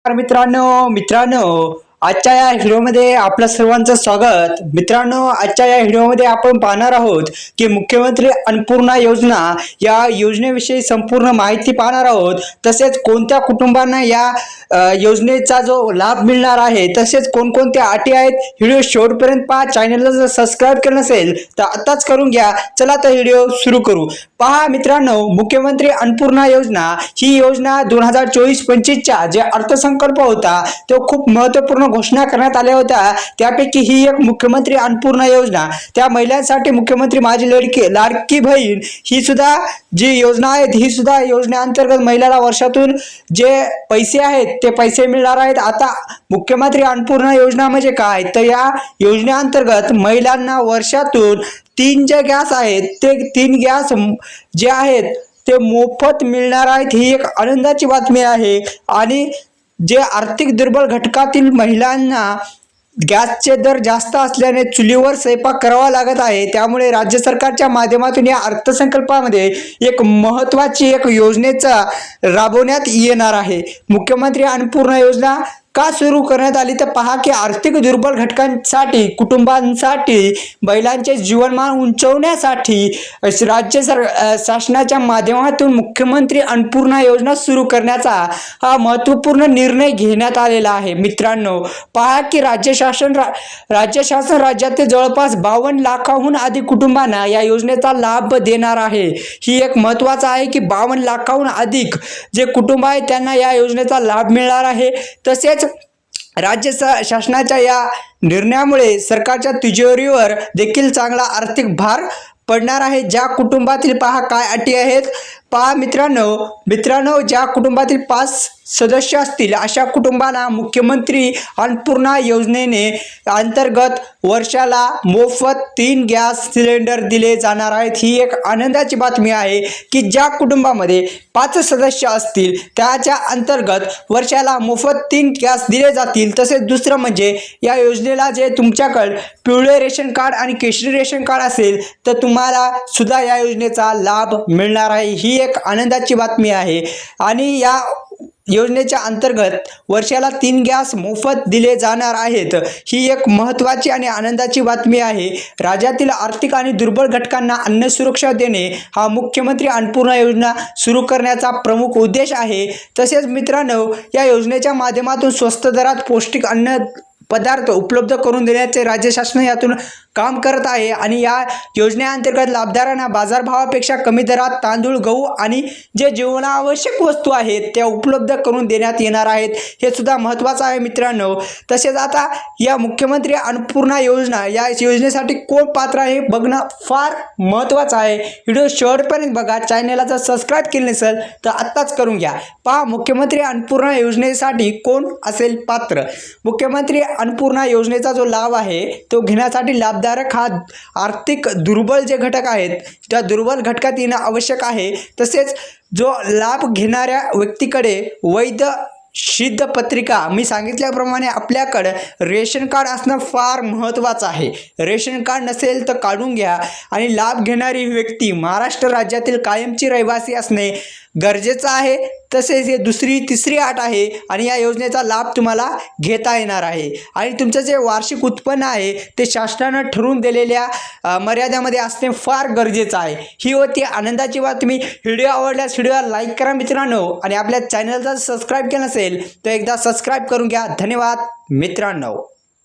मित्रांनो आजच्या या व्हिडिओमध्ये आपल्या सर्वांचं स्वागत। मित्रांनो आजच्या या व्हिडिओमध्ये आपण पाहणार आहोत की मुख्यमंत्री अन्नपूर्णा योजना या योजनेविषयी संपूर्ण माहिती पाहणार आहोत। तसेच कोणत्या कुटुंबांना या योजनेचा जो लाभ मिळणार आहे, तसेच कोणकोणत्या अटी आहेत, व्हिडिओ शेवटपर्यंत पहा। चॅनलला जर सबस्क्राइब केलं नसेल तर आताच करून घ्या। चला तर व्हिडिओ सुरू करू। पहा मित्रांनो, मुख्यमंत्री अन्नपूर्णा योजना ही योजना 2024-25 चा जे अर्थसंकल्प होता तो खूप महत्त्वपूर्ण घोषणा करण्यात आल्या होत्या। त्यापैकी ही एक मुख्यमंत्री अन्नपूर्णा योजना त्या महिलांसाठी मुख्यमंत्री माझी लाडकी बहीण ही सुद्धा जी योजना आहे, ही सुद्धा योजनेअंतर्गत महिलाला वर्षातून जे पैसे आहेत ते पैसे मिळणार आहेत। आता मुख्यमंत्री अन्नपूर्णा योजना म्हणजे काय, तर या योजनेअंतर्गत महिलांना वर्षातून 3 जे गॅस आहेत ते 3 गॅस जे आहेत ते मोफत मिळणार आहेत। ही एक आनंदाची बातमी आहे। आणि जे आर्थिक दुर्बल घटकातील महिलांना गॅसचे दर जास्त असल्याने चुलीवर स्वयंपाक करावा लागत आहे, त्यामुळे राज्य सरकारच्या माध्यमातून या अर्थसंकल्पामध्ये एक महत्त्वाची एक योजनेचा राबवण्यात येणार आहे। मुख्यमंत्री अन्नपूर्णा योजना का सुरू करण्यात आली तर पहा की आर्थिक दुर्बल घटकांसाठी, कुटुंबांसाठी, महिलांचे जीवनमान उंचावण्यासाठी राज्य शासनाच्या माध्यमातून मुख्यमंत्री अन्नपूर्णा योजना सुरू करण्याचा हा महत्त्वपूर्ण निर्णय घेण्यात आलेला आहे। मित्रांनो पहा की राज्य शासन राज्यातील जवळपास 52 लाखाहून अधिक कुटुंबांना या योजनेचा लाभ देणार आहे। ही एक महत्त्वाचं आहे की 52 लाखाहून अधिक जे कुटुंब आहेत त्यांना या योजनेचा लाभ मिळणार आहे। तसेच राज्य शासनाच्या या निर्णयामुळे सरकारच्या तिजोरीवर देखील चांगला आर्थिक भार पडणार आहे। ज्या कुटुंबातील पहा काय अटी आहेत, पहा मित्रांनो ज्या कुटुंबातील 5 सदस्य असतील अशा कुटुंबांना मुख्यमंत्री अन्नपूर्णा योजनेने अंतर्गत वर्षाला मोफत 3 गॅस सिलेंडर दिले जाणार आहेत। ही एक आनंदाची बातमी आहे की ज्या कुटुंबामध्ये 5 सदस्य असतील त्याच्या अंतर्गत वर्षाला मोफत 3 गॅस दिले जातील। तसेच दुसरं म्हणजे या योजनेला जे तुमच्याकडे पिवळे रेशन कार्ड आणि केशरी रेशन कार्ड असेल तर तुम्हाला सुद्धा या योजनेचा लाभ मिळणार आहे। ही एक आनंदाची बातमी आहे। आणि या योजनेच्या अंतर्गत वर्षाला 3 गॅस मोफत दिले जाणार आहेत। ही एक महत्त्वाची आणि आनंदाची बातमी आहे। राज्यातील आर्थिक आणि दुर्बल घटकांना अन्न सुरक्षा देणे हा मुख्यमंत्री अन्नपूर्णा योजना सुरू करण्याचा प्रमुख उद्देश आहे। तसेच मित्रांनो या योजनेच्या माध्यमातून स्वस्त दरात पौष्टिक अन्न पदार्थ उपलब्ध करून देण्याचे राज्य शासन यातून काम करत आहे। आणि या योजनेअंतर्गत लाभधारकांना बाजारभावापेक्षा कमी दरात तांदूळ, गहू आणि जे जीवनावश्यक वस्तू आहेत त्या उपलब्ध करून देण्यात येणार आहेत। हे सुद्धा महत्त्वाचं आहे मित्रांनो। तसेच आता या मुख्यमंत्री अन्नपूर्णा योजना या योजनेसाठी कोण पात्र आहे बघणं फार महत्त्वाचं आहे। व्हिडिओ शेवटपर्यंत बघा। चॅनलला जर सबस्क्राइब केले नसेल तर आत्ताच करून घ्या। पहा मुख्यमंत्री अन्नपूर्णा योजनेसाठी कोण असेल पात्र। मुख्यमंत्री अन्नपूर्णा योजनेचा जो लाभ आहे तो घेण्यासाठी लाभधारक हा आर्थिक दुर्बल जे घटक आहेत त्या दुर्बल घटकात येणं आवश्यक आहे। तसेच जो लाभ घेणाऱ्या व्यक्तीकडे वैध सिद्ध पत्रिका, मी सांगितल्याप्रमाणे आपल्याकडे रेशन कार्ड असणं फार महत्त्वाचं आहे। रेशन कार्ड नसेल तर काढून घ्या। आणि लाभ घेणारी व्यक्ती महाराष्ट्र राज्यातील कायमची रहिवासी असणे गरजेचं आहे। तसेच हे दुसरी तिसरी अट आहे। आणि या योजनेचा लाभ तुम्हाला घेता येणार आहे। आणि तुमचं जे वार्षिक उत्पन्न आहे ते शासनानं ठरवून दिलेल्या मर्यादेमध्ये असणे फार गरजेचं आहे। ही होती आनंदाची बातमी। व्हिडिओ आवडल्यास व्हिडिओला लाईक करा मित्रांनो। आणि आपल्या चॅनलला सबस्क्राइब केलं नसेल तर एकदा सबस्क्राइब करून घ्या। धन्यवाद मित्रांनो।